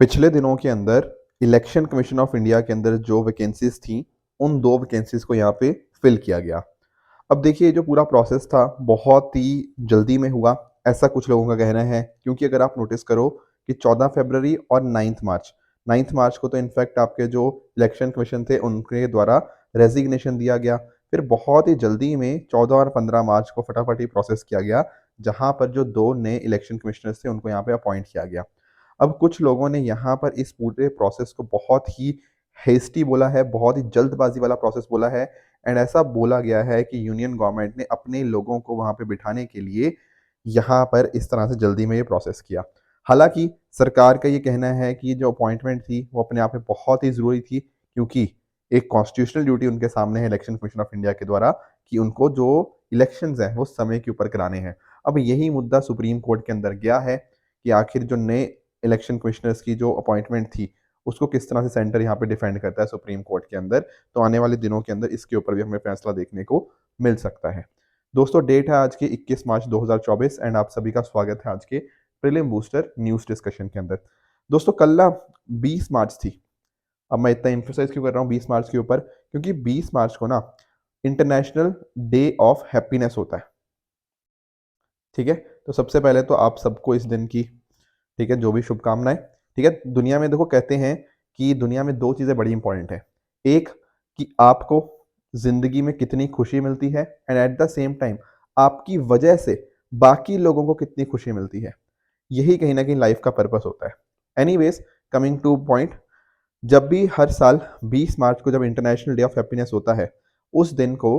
पिछले दिनों के अंदर इलेक्शन कमीशन ऑफ इंडिया के अंदर जो वैकेंसीज थी, उन 2 वैकेंसीज को यहाँ पे फिल किया गया। अब देखिए जो पूरा प्रोसेस था बहुत ही जल्दी में हुआ, ऐसा कुछ लोगों का कहना है क्योंकि अगर आप नोटिस करो कि 14 फरवरी और 9 मार्च को तो इनफैक्ट आपके जो इलेक्शन कमीशन थे उनके द्वारा रेजिग्नेशन दिया गया। फिर बहुत ही जल्दी में 14 और 15 मार्च को फटाफट ही प्रोसेस किया गया, जहाँ पर जो 2 नए इलेक्शन कमिश्नर्स थे उनको यहाँ पे अपॉइंट किया गया। अब कुछ लोगों ने यहाँ पर इस पूरे प्रोसेस को बहुत ही हेस्टी बोला है, बहुत ही जल्दबाजी वाला प्रोसेस बोला है एंड ऐसा बोला गया है कि यूनियन गवर्नमेंट ने अपने लोगों को वहाँ पे बिठाने के लिए यहाँ पर इस तरह से जल्दी में ये प्रोसेस किया। हालाँकि सरकार का ये कहना है कि ये जो अपॉइंटमेंट थी, वो अपने आप में बहुत ही ज़रूरी थी क्योंकि एक कॉन्स्टिट्यूशनल ड्यूटी उनके सामने है इलेक्शन कमीशन ऑफ इंडिया के द्वारा कि उनको जो इलेक्शंस हैं, वो समय के ऊपर कराने हैं। अब यही मुद्दा सुप्रीम कोर्ट के अंदर गया है कि आखिर जो नए इलेक्शन कमिश्नर्स की जो अपॉइंटमेंट थी, उसको किस तरह से सेंटर यहाँ पे डिफेंड करता है सुप्रीम कोर्ट के अंदर। तो आने वाले दिनों के अंदर इसके ऊपर भी हमें फैसला देखने को मिल सकता है। दोस्तों डेट है आज के 21 मार्च 2024 एंड आप सभी का स्वागत है आज के प्रीलिम बूस्टर न्यूज़ डिस्कशन के अंदर। दोस्तों कल ना 20 मार्च थी। अब मैं इतना एम्फसाइज़ क्यों कर रहा हूँ 20 मार्च के ऊपर? क्योंकि 20 मार्च को ना इंटरनेशनल डे ऑफ हैप्पीनेस होता है। ठीक है? तो सबसे पहले तो आप सबको इस दिन की, ठीक है, जो भी शुभकामनाएँ। ठीक है? दुनिया में देखो कहते हैं कि दुनिया में 2 चीज़ें बड़ी इंपॉर्टेंट हैं। एक कि आपको ज़िंदगी में कितनी खुशी मिलती है and at the same time आपकी वजह से बाकी लोगों को कितनी खुशी मिलती है। यही कहीं न कहीं लाइफ़ का पर्पस होता है। एनीवेज़ कमिंग टू पॉइंट, जब भी हर साल 20 मार्च को जब इंटरनेशनल डे ऑफ हैप्पीनेस होता है, उस दिन को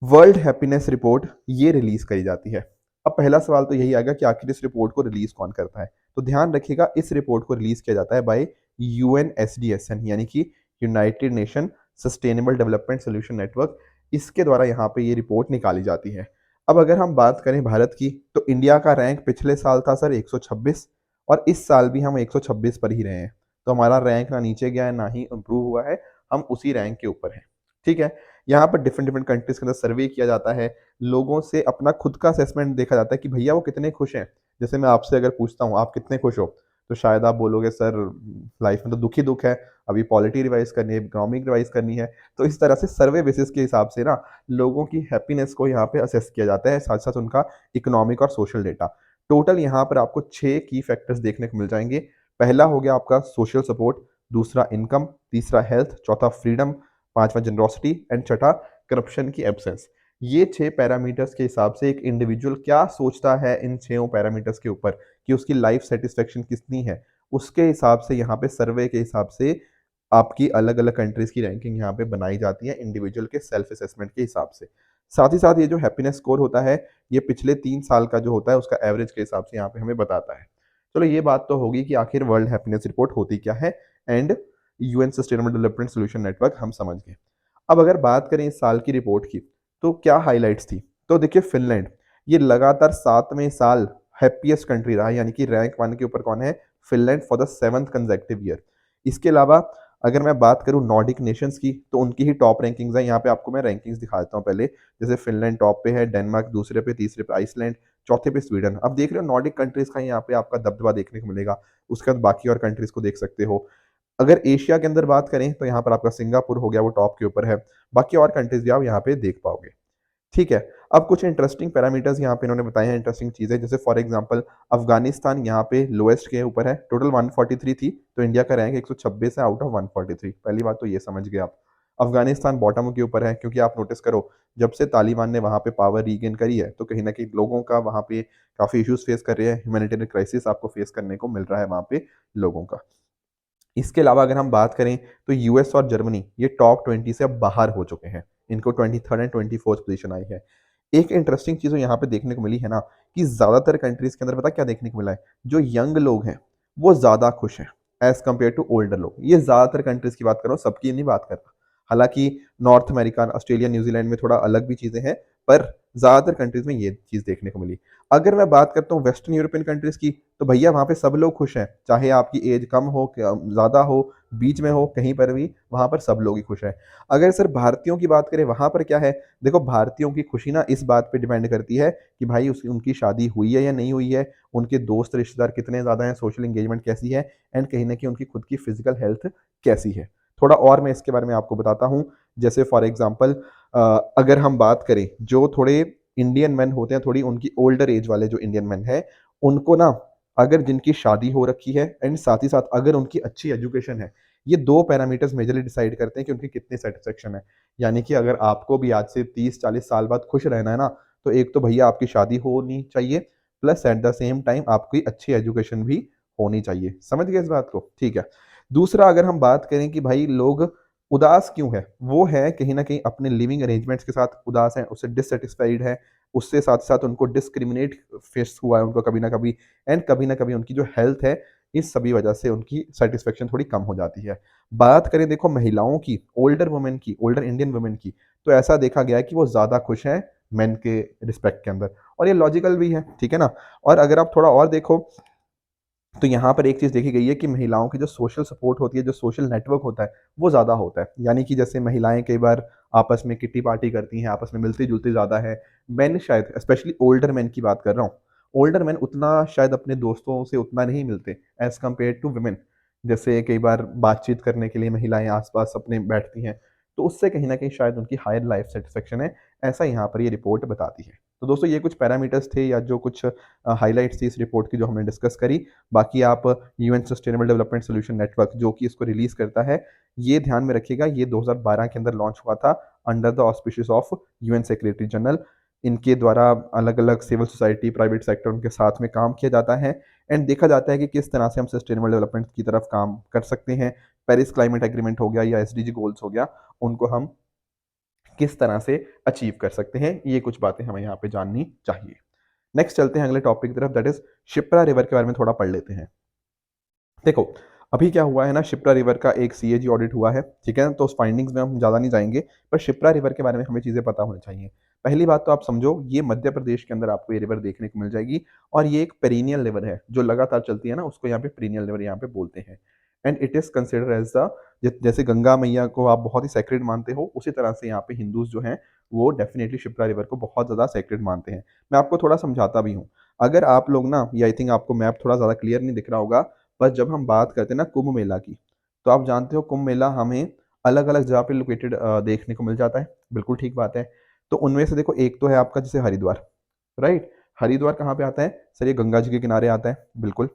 वर्ल्ड हैप्पीनेस रिपोर्ट ये रिलीज़ करी जाती है। अब पहला सवाल तो यही आएगा कि आखिर इस रिपोर्ट को रिलीज़ कौन करता है? तो ध्यान रखिएगा इस रिपोर्ट को रिलीज़ किया जाता है बाय यूएनएसडीएसएन यानी कि United nation sustainable development solution network. इसके द्वारा यहाँ पे ये रिपोर्ट निकाली जाती है। अब अगर हम बात करें भारत की, तो इंडिया का रैंक पिछले साल था सर 126 और इस साल भी हम 126 पर ही रहे हैं। तो हमारा रैंक ना नीचे गया है, ना ही इम्प्रूव हुआ है, हम उसी रैंक के ऊपर हैं। ठीक है? यहाँ पर डिफरेंट डिफरेंट कंट्रीज़ के अंदर सर्वे किया जाता है, लोगों से अपना खुद का असेसमेंट देखा जाता है कि भैया वो कितने खुश हैं। जैसे मैं आपसे अगर पूछता हूँ, आप कितने खुश हो? तो शायद आप बोलोगे सर लाइफ में तो दुःख ही दुःख है, अभी पॉलिटी रिवाइज़ करनी है, इकोनॉमिक रिवाइज़ करनी है। तो इस तरह से सर्वे बेसिस के हिसाब से ना लोगों की हैप्पीनेस को यहाँ पे असेस किया जाता है, साथ-साथ उनका इकोनॉमिक और सोशल डेटा। टोटल यहाँ पर आपको 6 की फैक्टर्स देखने को मिल जाएँगे। पहला हो गया आपका सोशल सपोर्ट, दूसरा इनकम, तीसरा हेल्थ, चौथा फ्रीडम, पाँचवाँ जेनरॉसिटी एंड छठा करप्शन की एब्सेंस। ये 6 पैरामीटर्स के हिसाब से एक इंडिविजुअल क्या सोचता है इन 6 पैरामीटर्स के ऊपर कि उसकी लाइफ सैटिस्फैक्शन कितनी है, उसके हिसाब से यहाँ पे सर्वे के हिसाब से आपकी अलग-अलग कंट्रीज़ की रैंकिंग यहाँ पे बनाई जाती है इंडिविजुअल के सेल्फ असेसमेंट के हिसाब से। साथ ही साथ ये जो हैप्पीनेस स्कोर होता है, ये पिछले 3 साल का जो होता है उसका एवरेज के हिसाब से यहाँ पे हमें बताता है। चलो ये बात तो होगी कि आखिर वर्ल्ड हैप्पीनेस रिपोर्ट होती क्या है and UN sustainable development solution network हम समझ गए। अब अगर बात करें इस साल की रिपोर्ट की, तो क्या हाइलाइट्स थी? तो देखिए फ़िनलैंड, ये लगातार 7वें साल हैप्पीएस्ट कंट्री रहा, यानी कि रैंक 1 के ऊपर कौन है? Finland for the 7th consecutive year. इसके अलावा अगर मैं बात करूँ नॉर्डिक नेशंस की, तो उनकी ही टॉप रैंकिंग्स हैं। यहाँ पे आपको मैं रैंकिंग्स दिखा देता हूँ पहले। जैसे फ़िनलैंड टॉप पे है, डेनमार्क दूसरे पे, तीसरे पे आइसलैंड, चौथे पे स्वीडन। अब देख रहे हो नॉर्डिक कंट्रीज़ का यहाँ पे आपका दबदबा देखने को मिलेगा। उसके बाद बाकी और कंट्रीज़ को देख सकते हो। अगर एशिया के अंदर बात करें तो यहाँ पर आपका सिंगापुर हो गया, वो टॉप के ऊपर है। बाकी और कंट्रीज़ भी आप यहाँ पे देख पाओगे। ठीक है, अब कुछ इंटरेस्टिंग पैरामीटर्स यहाँ पे इन्होंने बताए हैं, इंटरेस्टिंग चीज़ें, जैसे फॉर एग्ज़ाम्पल अफ़गानिस्तान यहाँ पे लोएस्ट के ऊपर है, टोटल 143 थी, तो इंडिया का रैंक 126 है आउट ऑफ 143। पहली बात तो ये समझ गए आप। अफ़गानिस्तान बॉटम के ऊपर है क्योंकि आप नोटिस करो, जब से तालिबान ने वहाँ पे पावर रीगेन करी है, तो कहीं न कहीं लोगों का वहाँ पे काफ़ी इश्यूज़ फेस कर रहे हैं, ह्यूमैनिटेरियन क्राइसिस आपको फेस करने को मिल रहा है वहाँ पे लोगों का। इसके अलावा अगर हम बात करें तो यूएस और जर्मनी ये टॉप 20 से अब बाहर हो चुके हैं। इनको 23rd एंड 24th पोजीशन आई है। एक इंटरेस्टिंग चीज़ जो यहाँ पे देखने को मिली है ना, कि ज़्यादातर कंट्रीज़ के अंदर पता है क्या देखने को मिला है? जो यंग लोग हैं, वो ज़्यादा खुश हैं एज़ कम्पेयर टू ओल्डर लोग। ये ज़्यादातर कंट्रीज़ की बात कर रहा हूँ, सबकी नहीं बात कर रहा। हालांकि नॉर्थ अमेरिका, ऑस्ट्रेलिया, न्यूजीलैंड में थोड़ा अलग भी चीज़ें हैं, पर ज़्यादातर कंट्रीज़ में ये चीज़ देखने को मिली। अगर मैं बात करता हूँ वेस्टर्न यूरोपियन कंट्रीज़ की, तो भैया वहाँ पे सब लोग खुश हैं, चाहे आपकी एज कम हो, ज़्यादा हो, बीच में हो, कहीं पर भी वहाँ पर सब लोग ही खुश हैं। अगर सर भारतीयों की बात करें, वहाँ पर क्या है, देखो भारतीयों की खुशी ना इस बात पे डिपेंड करती है कि भाई उनकी शादी हुई है या नहीं हुई है, उनके दोस्त रिश्तेदार कितने ज़्यादा हैं, सोशल एंगेजमेंट कैसी है, एंड कहीं ना कहीं उनकी खुद की फिजिकल हेल्थ कैसी है। थोड़ा और मैं इसके बारे में आपको बताता हूँ। जैसे फॉर एग्जाम्पल, अगर हम बात करें जो थोड़े इंडियन मैन होते हैं, थोड़ी उनकी ओल्डर एज वाले जो इंडियन मैन है, उनको ना, अगर जिनकी शादी हो रखी है एंड साथ ही साथ अगर उनकी अच्छी एजुकेशन है, ये दो पैरामीटर्स मेजरली डिसाइड करते हैं कि उनकी कितनी सेटिस्फेक्शन है। यानी कि अगर आपको भी आज से 30-40 साल बाद खुश रहना है ना, तो एक तो भैया आपकी शादी होनी चाहिए, plus at the same time आपकी अच्छी एजुकेशन भी होनी चाहिए। समझ गए इस बात को? ठीक है। दूसरा, अगर हम बात करें कि भाई लोग उदास क्यों है, वो है कहीं ना कहीं अपने लिविंग अरेंजमेंट्स के साथ उदास है, उससे डिससेटिस्फाइड है, उससे साथ साथ उनको डिस्क्रिमिनेट फेस हुआ है उनको कभी ना कभी, एंड कभी ना कभी उनकी जो हेल्थ है, इस सभी वजह से उनकी सेटिस्फेक्शन थोड़ी कम हो जाती है। बात करें देखो महिलाओं की, ओल्डर वुमेन की, ओल्डर इंडियन वुमेन की, तो ऐसा देखा गया है कि वो ज़्यादा खुश हैं मेन के रिस्पेक्ट के अंदर, और ये लॉजिकल भी है, ठीक है ना। और अगर आप थोड़ा और देखो, तो यहाँ पर एक चीज़ देखी गई है कि महिलाओं की जो सोशल सपोर्ट होती है, जो सोशल नेटवर्क होता है, वो ज़्यादा होता है। यानी कि जैसे महिलाएं कई बार आपस में किट्टी पार्टी करती हैं, आपस में मिलती जुलती ज़्यादा है। मैन शायद, स्पेशली ओल्डर मैन की बात कर रहा हूँ, ओल्डर मैन उतना शायद अपने दोस्तों से उतना नहीं मिलते एज कम्पेयर टू वुमेन। जैसे कई बार बातचीत करने के लिए महिलाएं आसपास अपने बैठती हैं, तो उससे कहीं ना कहीं शायद उनकी हायर लाइफ सेटिस्फेक्शन है, ऐसा यहाँ पर ये रिपोर्ट बताती है। तो दोस्तों, ये कुछ पैरामीटर्स थे या जो कुछ हाईलाइट्स थी इस रिपोर्ट की, जो हमने डिस्कस करी। बाकी आप UN sustainable development solution network जो कि इसको रिलीज करता है, ये ध्यान में रखिएगा, ये 2012 के अंदर लॉन्च हुआ था under the auspicious of UN secretary general. इनके द्वारा अलग अलग सिविल सोसाइटी, प्राइवेट सेक्टर, उनके साथ में काम किया जाता है, एंड देखा जाता है कि किस तरह से हम सस्टेनेबल डेवलपमेंट की तरफ काम कर सकते हैं। पेरिस क्लाइमेट एग्रीमेंट हो गया या एसडीजी गोल्स हो गया, उनको हम किस तरह से अचीव कर सकते हैं, ये कुछ बातें हमें यहाँ पे जाननी चाहिए। नेक्स्ट चलते हैं अगले टॉपिक की तरफ, दैट इज शिप्रा रिवर के बारे में थोड़ा पढ़ लेते हैं। देखो, अभी क्या हुआ है ना, शिप्रा रिवर का एक सीएजी ऑडिट हुआ है, ठीक है ना, तो उस फाइंडिंग्स में हम ज़्यादा नहीं जाएंगे, पर शिप्रा रिवर के बारे में हमें चीज़ें पता होनी चाहिए। पहली बात तो आप समझो, ये मध्य प्रदेश के अंदर आपको ये रिवर देखने को मिल जाएगी, और ये एक पेरिनियल रिवर है जो लगातार चलती है ना, उसको यहाँ पे पेरिनियल रिवर यहाँ पे बोलते हैं। And it is consider as the, जैसे गंगा मैया को आप बहुत ही सेक्रेड मानते हो, उसी तरह से यहाँ पे हिंदूज जो हैं वो डेफिनेटली शिप्रा रिवर को बहुत ज़्यादा सेक्रेड मानते हैं। मैं आपको थोड़ा समझाता भी हूँ। अगर आप लोग ना, ये आई थिंक आपको मैप थोड़ा ज़्यादा क्लियर नहीं दिख रहा होगा, पर जब हम बात करते हैं ना कुंभ मेला की, तो आप जानते हो कुंभ मेला हमें अलग अलग जगह पे लोकेटेड देखने को मिल जाता है, बिल्कुल ठीक बात है। तो उनमें से देखो, एक तो है आपका जैसे हरिद्वार, राइट। हरिद्वार कहाँ पे आता है सर? ये गंगा जी के किनारे आता है, बिल्कुल।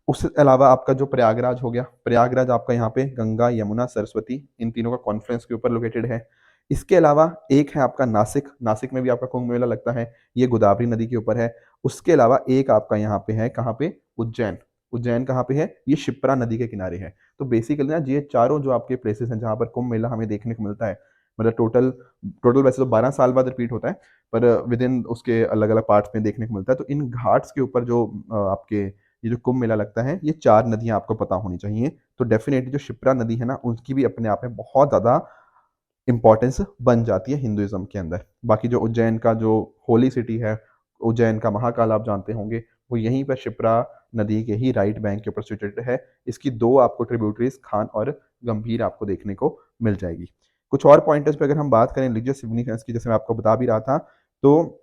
उसके अलावा आपका जो प्रयागराज हो गया, प्रयागराज आपका यहाँ पे गंगा, यमुना, सरस्वती, इन तीनों का कॉन्फ्रेंस के ऊपर लोकेटेड है। इसके अलावा एक है आपका नासिक, नासिक में भी आपका कुंभ मेला लगता है, ये गोदावरी नदी के ऊपर है। उसके अलावा एक आपका यहाँ पे है, कहाँ पे? उज्जैन। उज्जैन कहाँ पे है? ये शिप्रा नदी के किनारे है। तो बेसिकली ना, ये चारों जो आपके प्लेसेस हैं जहाँ पर कुंभ मेला हमें देखने को मिलता है, मतलब टोटल टोटल वैसे तो 12 साल बाद रिपीट होता है, पर विद इन उसके अलग अलग पार्ट्स में देखने को मिलता है। तो इन घाट्स के ऊपर जो आपके ये जो कुंभ मेला लगता है, ये 4 नदियाँ आपको पता होनी चाहिए। तो डेफ़िनेटली जो शिप्रा नदी है ना, उसकी भी अपने आप में बहुत ज़्यादा इम्पोर्टेंस बन जाती है हिंदुइज़्म के अंदर। बाकी जो उज्जैन का जो होली सिटी है, उज्जैन का महाकाल आप जानते होंगे, वो यहीं पर शिप्रा नदी के ही राइट बैंक के ऊपर सिचुएटेड है। इसकी 2 आपको ट्रिब्यूटरीज़ खान और गंभीर आपको देखने को मिल जाएगी। कुछ और पॉइंटर्स पे अगर हम बात करें रिलीजियस सिग्निफिकेंस की, जैसे मैं आपको बता भी रहा था, तो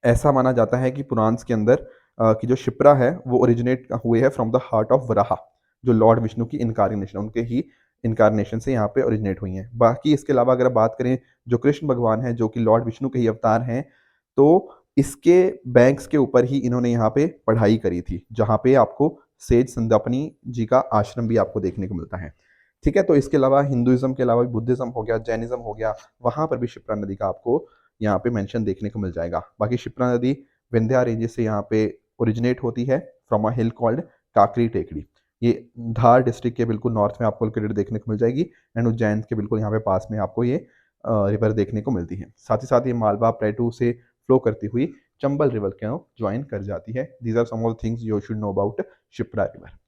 ऐसा माना जाता है कि पुराण्स के अंदर कि जो शिप्रा है वो ओरिजिनेट हुए हैं from the heart of Varaha, जो लॉर्ड विष्णु की इनकारनेशन, उनके ही इनकारनेशन से यहाँ पे ओरिजिनेट हुई हैं। बाकी इसके अलावा अगर बात करें, जो कृष्ण भगवान हैं जो कि लॉर्ड विष्णु के ही अवतार हैं, तो इसके बैंक्स के ऊपर ही इन्होंने यहाँ पे पढ़ाई करी थी, जहाँ पे आपको सेज संदपनी जी का आश्रम भी आपको देखने को मिलता है। ठीक है, तो इसके अलावा हिंदुइज्म के अलावा बुद्धिज्म हो गया, जैनिज्म हो गया, वहाँ पर भी शिप्रा नदी का आपको यहाँ पे मेंशन देखने को मिल जाएगा। बाकी शिप्रा नदी विंध्या रेंजेस से यहाँ पे ओरिजिनेट होती है फ्रॉम अ हिल कॉल्ड काकरी टेकड़ी। ये धार डिस्ट्रिक्ट के बिल्कुल नॉर्थ में आपको लोकेटेड देखने को मिल जाएगी, एंड उज्जैन के बिल्कुल यहाँ पे पास में आपको ये रिवर देखने को मिलती है। साथ ही साथ ये मालवा प्लेटू से फ्लो करती हुई चंबल रिवर के ज्वाइन कर जाती है। These are some of things you should know about Shipra river.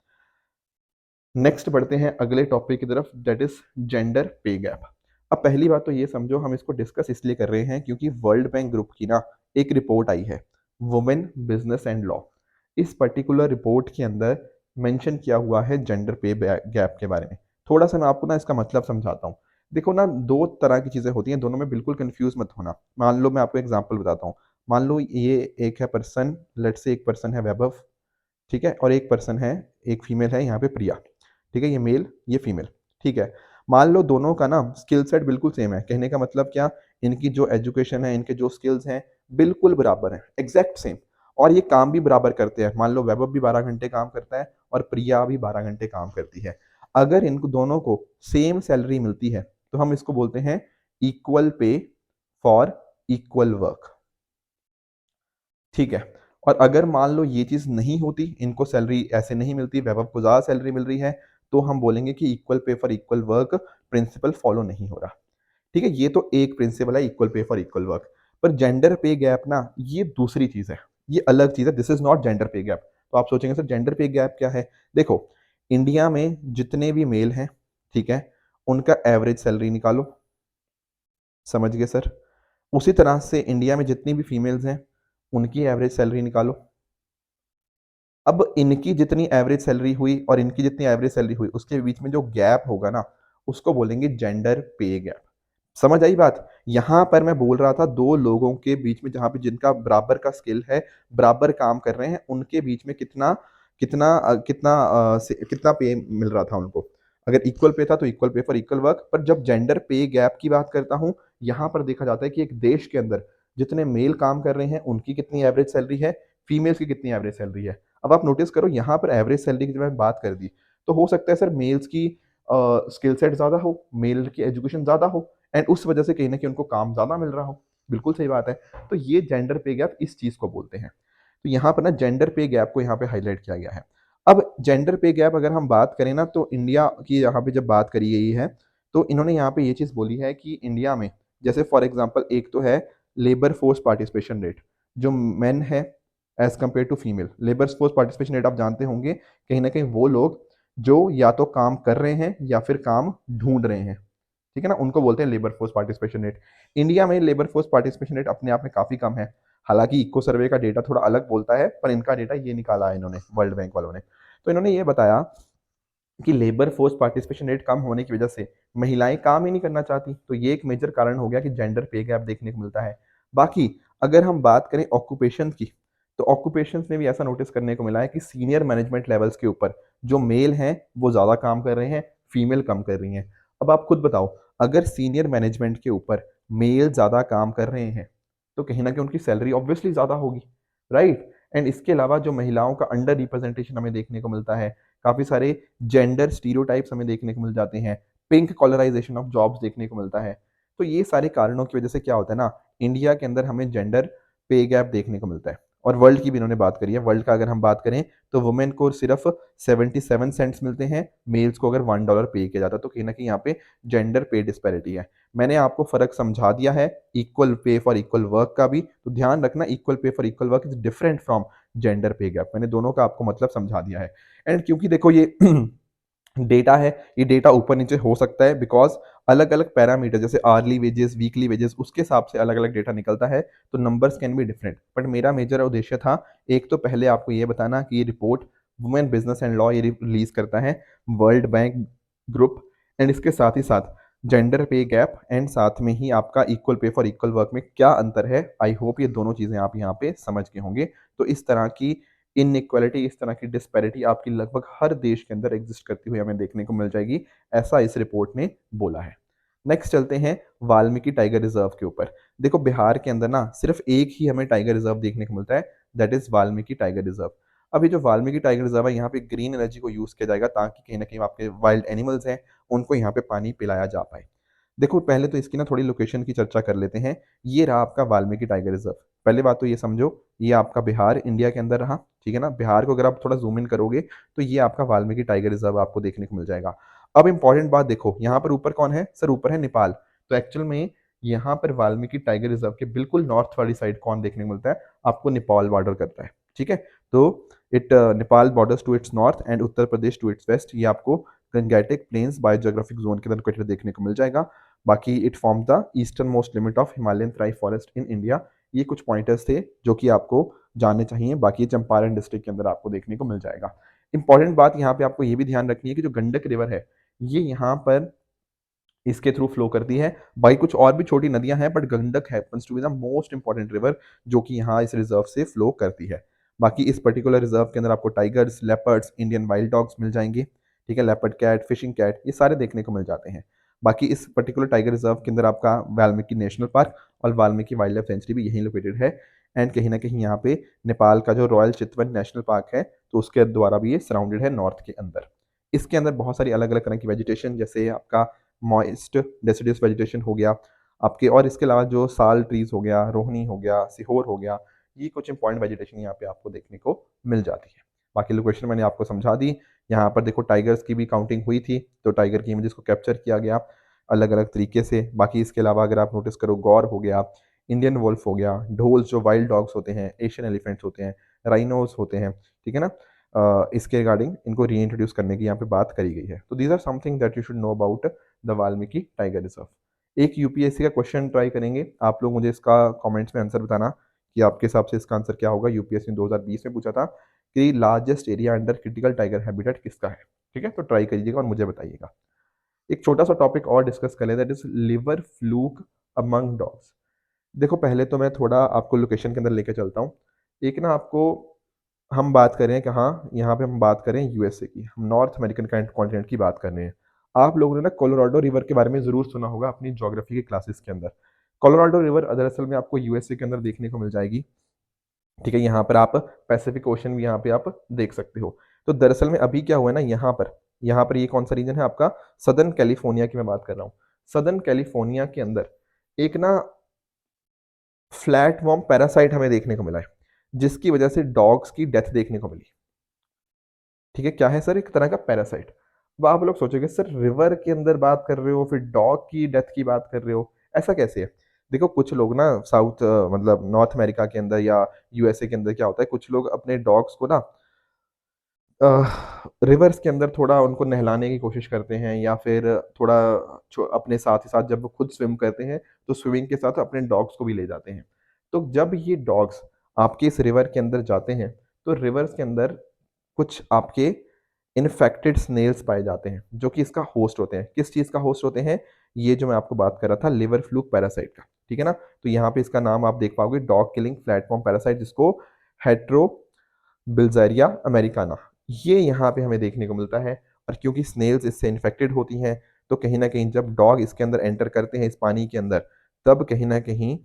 Next बढ़ते हैं अगले टॉपिक की तरफ, that is gender pay gap. अब पहली बात तो ये समझो, हम इसको डिस्कस इसलिए कर रहे हैं क्योंकि वर्ल्ड बैंक ग्रुप की ना एक रिपोर्ट आई है, वुमेन बिजनेस एंड लॉ। इस पर्टिकुलर रिपोर्ट के अंदर मेंशन किया हुआ है जेंडर पे गैप के बारे में। थोड़ा सा मैं आपको ना इसका मतलब समझाता हूँ। देखो ना, दो तरह की चीज़ें होती हैं, दोनों में बिल्कुल कंफ्यूज मत होना। मान लो मैं आपको एग्जांपल बताता हूँ। मान लो ये एक है पर्सन, लेट से एक पर्सन है वैभव, ठीक है, और एक पर्सन है, एक फीमेल है यहाँ पे प्रिया, ठीक है, ये मेल ये फीमेल, ठीक है। मान लो दोनों का ना स्किल सेट बिल्कुल सेम है, कहने का मतलब क्या, इनकी जो एजुकेशन है, इनके जो स्किल्स हैं बिल्कुल बराबर हैं, एग्जैक्ट सेम, और ये काम भी बराबर करते हैं। मान लो वैभव भी 12 घंटे काम करता है और प्रिया भी 12 घंटे काम करती है। अगर इनको दोनों को सेम सैलरी मिलती है तो हम इसको बोलते हैं equal pay for equal work, ठीक है। और अगर मान लो ये चीज़ नहीं होती, इनको सैलरी ऐसे नहीं मिलती, वैभव को ज़्यादा सैलरी मिल रही है, तो हम बोलेंगे कि equal pay for equal work principle follow नहीं हो रहा, ठीक है। ये तो एक प्रिंसिपल है, equal pay for equal work. पर जेंडर पे गैप ना ये दूसरी चीज़ है, ये अलग चीज़ है, this is not gender pay gap. तो आप सोचेंगे सर जेंडर पे गैप क्या है? देखो, इंडिया में जितने भी मेल हैं, ठीक है, उनका एवरेज सैलरी निकालो, समझ गए सर? उसी तरह से इंडिया में जितनी भी फीमेल्स हैं, उनकी एवरेज सैलरी निकालो। अब इनकी जितनी एवरेज सैलरी हुई और इनकी जितनी एवरेज सैलरी हुई, उसके बीच में जो गैप होगा ना, उसको बोलेंगे जेंडर पे गैप। समझ आई बात? यहाँ पर मैं बोल रहा था दो लोगों के बीच में, जहाँ पे जिनका बराबर का स्किल है, बराबर काम कर रहे हैं, उनके बीच में कितना कितना कितना पे मिल रहा था उनको। अगर इक्वल पे था तो equal pay for equal work. पर जब जेंडर पे गैप की बात करता हूँ, यहाँ पर देखा जाता है कि एक देश के अंदर जितने मेल काम कर रहे हैं, उनकी कितनी एवरेज सैलरी है, फीमेल्स की कितनी एवरेज सैलरी है। अब आप नोटिस करो, यहाँ पर एवरेज सैलरी की जब मैंने बात कर दी, तो हो सकता है सर मेल्स की स्किल सेट ज़्यादा हो, मेल की एजुकेशन ज़्यादा हो, एंड उस वजह से कहीं ना कहीं उनको काम ज़्यादा मिल रहा हो। बिल्कुल सही बात है। तो ये जेंडर पे गैप इस चीज़ को बोलते हैं। तो यहाँ पर ना जेंडर पे गैप को यहाँ पे हाईलाइट किया गया है। अब जेंडर पे गैप अगर हम बात करें ना, तो इंडिया की यहाँ पे जब बात करी गई है, तो इन्होंने यहाँ पे ये चीज़ बोली है कि इंडिया में, जैसे फॉर एग्जांपल एक तो है लेबर फोर्स पार्टिसिपेशन रेट, जो मेन है as compare to female. Labour force participation rate आप जानते होंगे, कहीं ना कहीं वो लोग जो या तो काम कर रहे हैं या फिर काम ढूंढ रहे हैं, ठीक है ना, उनको बोलते हैं labour force participation rate. India में लेबर फोर्स पार्टिसिपेशन रेट अपने आप में काफ़ी कम है। हालांकि इको सर्वे का डेटा थोड़ा अलग बोलता है, पर इनका डेटा ये निकाला है इन्होंने, वर्ल्ड बैंक वालों ने। तो इन्होंने ये बताया कि लेबर फोर्स पार्टिसिपेशन रेट कम होने की वजह से महिलाएं काम ही नहीं करना चाहती, तो ये एक मेजर कारण हो गया कि जेंडर पे गैप देखने को मिलता है। बाकी अगर हम बात करें ऑक्यूपेशन की, तो ऑक्यूपेशंस में भी ऐसा नोटिस करने को मिला है कि सीनियर मैनेजमेंट लेवल्स के ऊपर जो मेल हैं वो ज़्यादा काम कर रहे हैं, फीमेल कम कर रही हैं। अब आप खुद बताओ, अगर सीनियर मैनेजमेंट के ऊपर मेल ज़्यादा काम कर रहे हैं, तो कहीं ना कहीं उनकी सैलरी ऑब्वियसली ज़्यादा होगी, राइट। एंड इसके अलावा जो महिलाओं का अंडर रिप्रेजेंटेशन हमें देखने को मिलता है, काफ़ी सारे जेंडर स्टीरियोटाइप्स हमें देखने को मिल जाते हैं, पिंक कॉलराइजेशन ऑफ जॉब्स देखने को मिलता है। तो ये सारे कारणों की वजह से क्या होता है ना, इंडिया के अंदर हमें जेंडर पे गैप देखने को मिलता है। और वर्ल्ड की भी इन्होंने बात करी है। वर्ल्ड का अगर हम बात करें, तो वुमेन को सिर्फ 77 सेंट्स मिलते हैं, मेल्स को अगर $1 पे किया जाता है, तो कहीं ना कहीं यहाँ पे जेंडर पे डिस्पैरिटी है। मैंने आपको फर्क समझा दिया है equal pay for equal work का भी, तो ध्यान रखना, equal pay for equal work is different from gender pay gap. मैंने दोनों का आपको मतलब समझा दिया है। एंड क्योंकि देखो ये डेटा है, ये डेटा ऊपर नीचे हो सकता है, बिकॉज अलग अलग पैरामीटर जैसे आर्ली वेजेस, वीकली वेजेस, उसके हिसाब से अलग अलग डेटा निकलता है, तो numbers can be different. But मेरा मेजर उद्देश्य था, एक तो पहले आपको ये बताना कि ये report women business and law ये रिलीज करता है वर्ल्ड बैंक ग्रुप, एंड इसके साथ ही साथ जेंडर पे गैप, एंड साथ में ही आपका equal pay for equal work में क्या अंतर है। आई होप ये दोनों चीज़ें आप यहाँ पे समझ गए होंगे। तो इस तरह की इनइक्वालिटी, इस तरह की डिस्पैरिटी आपकी लगभग हर देश के अंदर एग्जिस्ट करती हुई हमें देखने को मिल जाएगी, ऐसा इस रिपोर्ट ने बोला है। नेक्स्ट चलते हैं वाल्मीकि टाइगर रिजर्व के ऊपर। देखो बिहार के अंदर ना सिर्फ एक ही हमें टाइगर रिजर्व देखने को मिलता है, that is Valmiki tiger reserve. अभी जो वाल्मीकि टाइगर रिजर्व है, यहाँ पे ग्रीन एनर्जी को यूज किया जाएगा ताकि कहीं ना कहीं आपके वाइल्ड एनिमल्स हैं उनको यहाँ पे पानी पिलाया जा पाए। देखो पहले तो इसकी ना थोड़ी लोकेशन की चर्चा कर लेते हैं। ये रहा आपका वाल्मीकि टाइगर रिजर्व। पहली बात तो ये समझो, ये आपका बिहार इंडिया के अंदर रहा, ठीक है ना। बिहार को अगर आप थोड़ा जूम इन करोगे, तो ये आपका वाल्मीकि टाइगर रिजर्व आपको देखने को मिल जाएगा। अब इंपॉर्टेंट बात देखो, यहाँ पर ऊपर कौन है सर? ऊपर है नेपाल। तो एक्चुअल में यहाँ पर वाल्मीकि टाइगर रिजर्व के बिल्कुल नॉर्थ वाली साइड कौन देखने को मिलता है? आपको नेपाल बॉर्डर करता है, ठीक है। तो it Nepal borders to its north and Uttar Pradesh to its west. ये आपको गंगेटिक प्लेन्स बायोजियोग्राफिक जोन के अंदर लोकेटेड देखने को मिल जाएगा। बाकी it form the eastern most limit of Himalayan thrive forest in India. ये कुछ पॉइंटर्स थे जो कि आपको जानने चाहिए। बाकी चंपारण डिस्ट्रिक्ट के अंदर आपको देखने को मिल जाएगा। इंपॉर्टेंट बात यहाँ पे आपको ये भी ध्यान रखनी है कि जो गंडक रिवर है ये यहाँ पर इसके थ्रू फ्लो करती है। बाकी कुछ और भी छोटी नदियां हैं but Gandak happens to be the most important river जो कि यहाँ इस रिजर्व से फ्लो करती है। बाकी इस पर्टिकुलर रिजर्व के अंदर आपको tigers, leopards, Indian wild dogs मिल जाएंगे। ठीक है, लेपर्ड कैट, फिशिंग कैट, ये सारे देखने को मिल जाते हैं। बाकी इस पर्टिकुलर टाइगर रिजर्व के अंदर आपका वाल्मीकि नेशनल पार्क और वाल्मीकि वाइल्ड लाइफ सेंचुरी भी यहीं लोकेटेड है। एंड कहीं ना कहीं यहाँ पे नेपाल का जो रॉयल चितवन नेशनल पार्क है तो उसके द्वारा भी ये सराउंडेड है नॉर्थ के अंदर। इसके अंदर बहुत सारी अलग अलग तरह की वेजिटेशन, जैसे आपका मॉइस्ट डेसिडियस वेजिटेशन हो गया आपके, और इसके अलावा जो साल ट्रीज हो गया, रोहनी हो गया, सिहोर हो गया, ये कुछ इंपॉर्टेंट वेजिटेशन यहाँ पे आपको देखने को मिल जाती है। बाकी लोकेशन मैंने आपको समझा दी। यहाँ पर देखो टाइगर्स की भी काउंटिंग हुई थी तो टाइगर की इमेजेस को कैप्चर किया गया अलग अलग तरीके से। बाकी इसके अलावा अगर आप नोटिस करो, गौर हो गया, इंडियन वोल्फ हो गया, ढोल्स जो वाइल्ड डॉग्स होते हैं, एशियन एलिफेंट्स होते हैं, राइनोस होते हैं, ठीक है ना। इसके रिगार्डिंग इनको री इंट्रोड्यूस करने की यहाँ पे बात करी गई है। तो these are something that you should know about the Valmiki tiger reserve. एक यूपीएससी का क्वेश्चन ट्राई करेंगे, आप लोग मुझे इसका कमेंट्स में आंसर बताना कि आपके हिसाब से इसका आंसर क्या होगा। यूपीएससी ने 2020 में पूछा था कि largest area under critical tiger habitat किसका है। ठीक है, तो ट्राई करिएगा और मुझे बताइएगा। एक छोटा सा टॉपिक और डिस्कस कर लेते हैं, that is liver fluke among dogs. देखो पहले तो मैं थोड़ा आपको लोकेशन के अंदर लेके चलता हूँ। एक ना आपको हम बात कर रहे हैं कि हाँ यहाँ पे हम बात करें यूएसए की, हम नॉर्थ अमेरिकन कॉन्टिनेंट की बात कर रहे हैं। आप लोगों ने ना कोलोराडो रिवर के बारे में ज़रूर सुना होगा अपनी ज्योग्राफी के क्लासेस के अंदर। कोलोराडो रिवर दरअसल में आपको यूएसए के अंदर देखने को मिल जाएगी। ठीक है, यहाँ पर आप पैसिफिक ओशन भी यहाँ पे आप देख सकते हो। तो दरअसल में अभी क्या हुआ है ना, यहाँ पर ये कौन सा रीजन है आपका, सदर्न कैलिफोर्निया की मैं बात कर रहा हूँ। सदर्न कैलिफोर्निया के अंदर एक ना फ्लैट वॉर्म पैरासाइट हमें देखने को मिला है जिसकी वजह से डॉग्स की डेथ देखने को मिली। ठीक है, क्या है सर, एक तरह का पैरासाइट। अब आप लोग सोचोगे सर रिवर के अंदर बात कर रहे हो फिर डॉग की डेथ की बात कर रहे हो, ऐसा कैसे है। देखो कुछ लोग ना साउथ मतलब नॉर्थ अमेरिका के अंदर या यूएसए के अंदर क्या होता है, कुछ लोग अपने डॉग्स को ना रिवर्स के अंदर थोड़ा उनको नहलाने की कोशिश करते हैं या फिर थोड़ा अपने साथ ही साथ जब वो खुद स्विम करते हैं तो स्विमिंग के साथ अपने डॉग्स को भी ले जाते हैं। तो जब ये डॉग्स आपके इस रिवर के अंदर जाते हैं तो रिवर्स के अंदर कुछ आपके इन्फेक्टेड स्नेल्स पाए जाते हैं जो कि इसका होस्ट होते हैं। किस चीज़ का होस्ट होते हैं, ये जो मैं आपको बात कर रहा था लिवर फ्लूक पैरासाइट का। ठीक है ना, तो यहाँ पे इसका नाम आप देख पाओगे, डॉग किलिंग प्लेटफॉर्म पैरासाइट, जिसको हेट्रो बिल्जारिया अमेरिकाना, ये यहाँ पे हमें देखने को मिलता है। और क्योंकि स्नेल्स इससे इन्फेक्टेड होती हैं तो कहीं ना कहीं जब डॉग इसके अंदर एंटर करते हैं इस पानी के अंदर, तब कहीं ना कहीं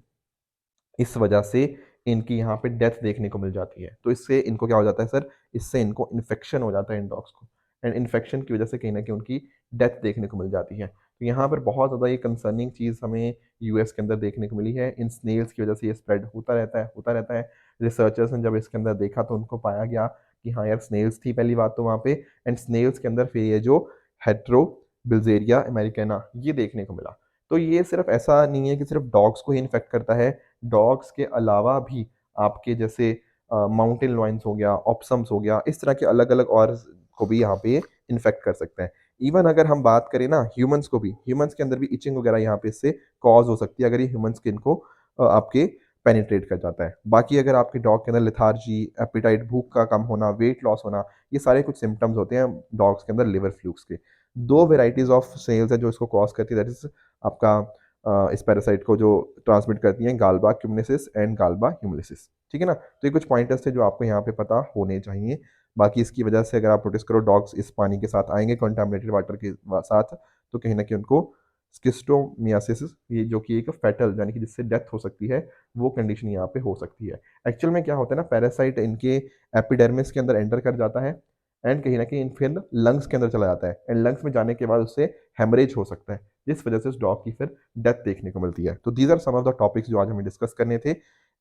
इस वजह से इनकी यहाँ पे डेथ देखने को मिल जाती है। तो इससे इनको क्या हो जाता है सर, इससे इनको इन्फेक्शन हो जाता है इन डॉग्स को, एंड इन्फेक्शन की वजह से कहीं ना कहीं उनकी डेथ देखने को मिल जाती है। तो यहाँ पर बहुत ज़्यादा ये कंसर्निंग चीज़ हमें यूएस के अंदर देखने को मिली है। इन स्नेल्स की वजह से ये स्प्रेड होता रहता है। रिसर्चर्स ने जब इसके अंदर देखा तो उनको पाया गया कि हाँ यार स्नेल्स थी पहली बात तो वहाँ पे, एंड स्नेल्स के अंदर फिर ये जो हेट्रो बिल्जेरिया अमेरिकाना ये देखने को मिला। तो ये सिर्फ ऐसा नहीं है कि सिर्फ डॉग्स को ही इन्फेक्ट करता है, डॉग्स के अलावा भी आपके जैसे माउंटेन लॉयंस हो गया, ऑप्सम्स हो गया, इस तरह के अलग अलग और को भी यहाँ पे इन्फेक्ट कर सकते हैं। इवन अगर हम बात करें ना ह्यूमंस को भी, ह्यूमंस के अंदर भी इचिंग वगैरह यहाँ पे इससे कॉज हो सकती है अगर ये ह्यूमन स्किन को आपके पेनिट्रेट कर जाता है। बाकी अगर आपके डॉग के अंदर लिथार्जी, एपिटाइट, भूख का कम होना, वेट लॉस होना, ये सारे कुछ सिम्टम्स होते हैं डॉग्स के अंदर लिवर फ्लूक्स के। दो वेराइटीज ऑफ सेल्स है जो इसको कॉज करती है, दैट इज आपका इस पैरासाइट को जो ट्रांसमिट करती हैं, गालबा क्यूमनेसिस एंड गालबा ह्यूमिलिसिस। ठीक है ना, तो ये कुछ पॉइंटर्स थे जो आपको यहाँ पे पता होने चाहिए। बाकी इसकी वजह से अगर आप नोटिस करो डॉग्स इस पानी के साथ आएंगे कंटामिनेटेड वाटर के साथ, तो कहीं ना कहीं उनको स्किस्टोमियासिस, ये जो कि एक फैटल यानी कि जिससे डेथ हो सकती है, वो कंडीशन यहाँ पे हो सकती है। एक्चुअल में क्या होता है ना, पैरासाइट इनके एपिडर्मिस के अंदर एंटर कर जाता है एंड कहीं ना कहीं फिर लंग्स के अंदर चला जाता है, एंड लंग्स में जाने के बाद उससे हेमरेज हो सकता है जिस वजह से उस डॉग की फिर डेथ देखने को मिलती है। तो these are some of the topics जो आज हमें डिस्कस करने थे।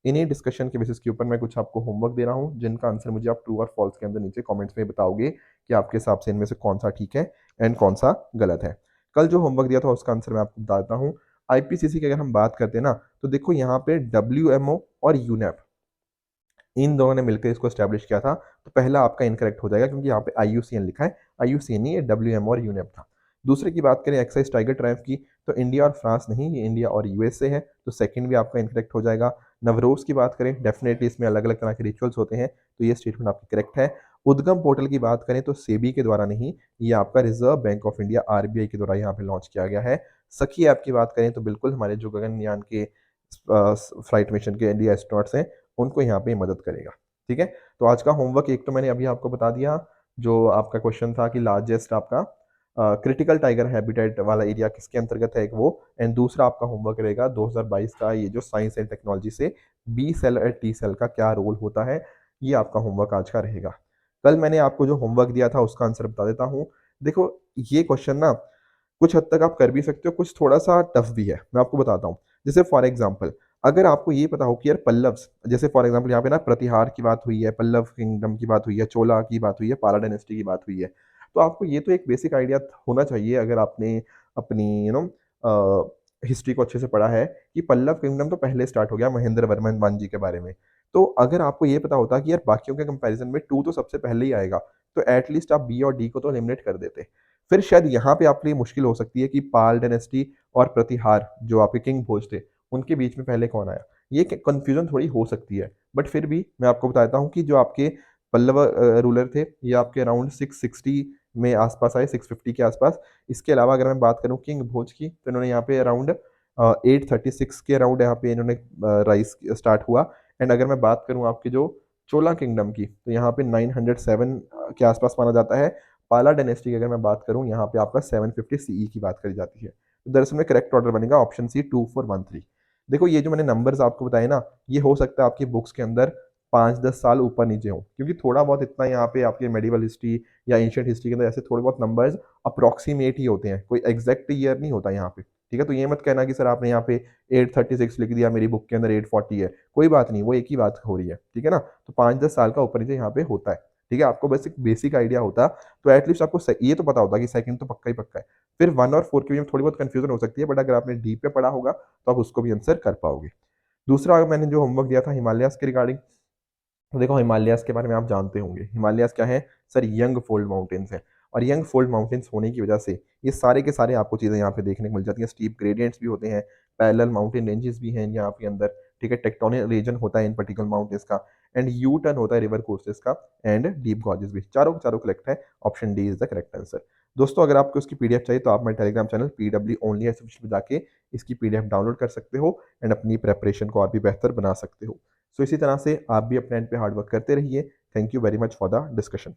इन्हीं डिस्कशन के बेसिस के ऊपर मैं कुछ आपको होमवर्क दे रहा हूँ जिनका आंसर मुझे आप ट्रू और फॉल्स के अंदर नीचे कमेंट्स में बताओगे कि आपके हिसाब से इनमें से कौन सा ठीक है एंड कौन सा गलत है। कल जो होमवर्क दिया था उसका आंसर मैं आपको बता देता हूँ। आईपीसीसी की अगर हम बात करते हैं ना, तो देखो यहाँ पे डब्ल्यूएमओ और यूनेप, इन दोनों ने मिलकर इसको स्टैब्लिश किया था। तो पहला आपका इनकरेक्ट हो जाएगा क्योंकि यहाँ पे आईयूसीएन लिखा है, आईयूसीएन नहीं, ये डब्ल्यूएमओ और यूनेप था। दूसरे की बात करें एक्साइज टाइगर ट्रायम्फ की, तो इंडिया और फ्रांस नहीं, ये इंडिया और यूएसए है, तो सेकंड भी आपका इनकरेक्ट हो जाएगा। नवरोज़ की बात करें, डेफिनेटली इसमें अलग-अलग तरह के रिचुअल्स होते हैं, तो ये स्टेटमेंट आपकी करेक्ट है। उद्गम पोर्टल की बात करें तो सेबी के द्वारा नहीं, ये आपका reserve bank of India RBI के द्वारा यहाँ पे लॉन्च किया गया है। सखी ऐप की बात करें तो बिल्कुल हमारे जो गगनयान के फ्लाइट मिशन के इंडिया एस्ट्रोनॉट्स हैं, उनको यहाँ पे मदद करेगा। ठीक है? तो आज का होमवर्क एक तो मैंने अभी आपको बता दिया, जो आपका क्वेश्चन था कि लार्जेस्ट आपका क्रिटिकल टाइगर हैबिटेट वाला एरिया किसके अंतर्गत है, एक वो। एंड दूसरा आपका होमवर्क रहेगा 2022 का ये जो साइंस एंड टेक्नोलॉजी से बी सेल और टी सेल का क्या रोल होता है, ये आपका होमवर्क आज का रहेगा। कल मैंने आपको जो होमवर्क दिया था उसका आंसर बता देता हूँ। देखो, ये क्वेश्चन ना कुछ हद तक आप कर भी सकते हो, कुछ थोड़ा-सा टफ भी है। मैं आपको बताता हूँ। जैसे फॉर एग्ज़ाम्पल, अगर आपको ये पता हो कि यार पल्लव्स, जैसे फॉर एग्ज़ाम्पल यहाँ पे ना प्रतिहार की बात हुई है, पल्लव किंगडम की बात हुई है, चोला की बात हुई है, पाला डायनेस्टी की बात हुई है। तो आपको ये तो एक बेसिक आइडिया होना चाहिए, अगर आपने अपनी हिस्ट्री को अच्छे से पढ़ा है, कि पल्लव किंगडम तो पहले स्टार्ट हो गया महेंद्र वर्मन वन जी के बारे में। तो अगर आपको ये पता होता कि यार बाकियों के कंपैरिज़न में 2 तो सबसे पहले ही आएगा, तो एट लीस्ट आप बी और डी को तो एलिमिनेट कर देते। फिर शायद यहाँ पे आपके लिए मुश्किल हो सकती है कि पाल डायनेस्टी और प्रतिहार जो आपके किंग भोज थे, उनके बीच में पहले कौन आया? ये क कन्फ्यूज़न थोड़ी हो सकती है। बट फिर भी मैं आपको बताता हूँ कि जो आपके पल्लव रूलर थे, ये आपके अराउंड 660 में आस-पास आए, 650 के आस-पास। इसके अलावा अगर मैं बात करूँ किंग भोज की, तो इन्होंने यहाँ पे अराउंड 836 के अराउंड यहाँ पे इन्होंने राइज़ स्टार्ट हुआ। एंड अगर मैं बात करूँ आपके जो चोला किंगडम की, तो यहाँ पे 907 के आस-पास माना जाता है। पाला डायनेस्टी की अगर मैं बात करूँ, यहाँ पे आपका 750 सीई की बात करी जाती है। तो दरअसल में करेक्ट ऑर्डर बनेगा ऑप्शन सी 2413। देखो, ये जो मैंने नंबर्स आपको बताए ना, ये हो सकता है आपकी बुक्स के अंदर 5-10 साल ऊपर-नीचे हों, क्योंकि थोड़ा बहुत इतना यहाँ पे आपके मेडिवल हिस्ट्री या एंशिएंट हिस्ट्री के अंदर ऐसे थोड़े बहुत नंबर्स अप्रॉक्सिमेट ही होते हैं, कोई एग्ज़ैक्ट ईयर नहीं होता यहाँ पे। ठीक है? तो ये मत कहना कि सर आपने यहाँ पे 836 लिख दिया, मेरी बुक के अंदर 840 है। कोई बात नहीं, वो एक ही बात हो रही है। ठीक है ना? तो 5-10 साल का ऊपर-नीचे यहाँ पे होता है। ठीक है? आपको बस एक बेसिक आइडिया होता, तो एट लीस्ट आपको ये तो पता होता कि सेकंड तो पक्का ही पक्का है। फिर 1 और 4 के बीच में थोड़ी बहुत कन्फ्यूज़न हो सकती है, बट अगर आपने डीप में पढ़ा होगा, तो आप उसको भी आंसर कर पाओगे। दूसरा मैंने जो होमवर्क दिया था हिमालयाज़ के रिगार्डिंग, तो देखो हिमालयाज़ के बारे में आप जानते होंगे। हिमालयाज़ क्या है? सर यंग फ़ोल्ड माउंटेन्स हैं, और यंग फ़ोल्ड माउंटेन्स होने की वजह से ये सारे के सारे आपको चीज़ें यहाँ पे देखने को मिल जाती हैं। स्टीप ग्रेडिएंट्स भी होते हैं, पैरेलल माउंटेन रेंजेस भी हैं यहाँ पे अंदर। ठीक है? टेक्टोनिक रीजन होता है इन पर्टिकुलर माउंटेन्स का, एंड यू टर्न होता है रिवर कोर्सेज़ का, एंड डीप गॉर्जेस भी। चारों के चारों करेक्ट है। Option D is the correct answer. दोस्तों, अगर आपको इसकी पीडीएफ चाहिए तो आप मेरे Telegram channel PW only association में जाके इसकी पीडीएफ डाउनलोड कर सकते हो, एंड अपनी प्रिपरेशन को और भी बेहतर बना सकते हो। सो इसी तरह से आप भी अपने एंड पे हार्ड वर्क करते रहिए। Thank you very much for the discussion.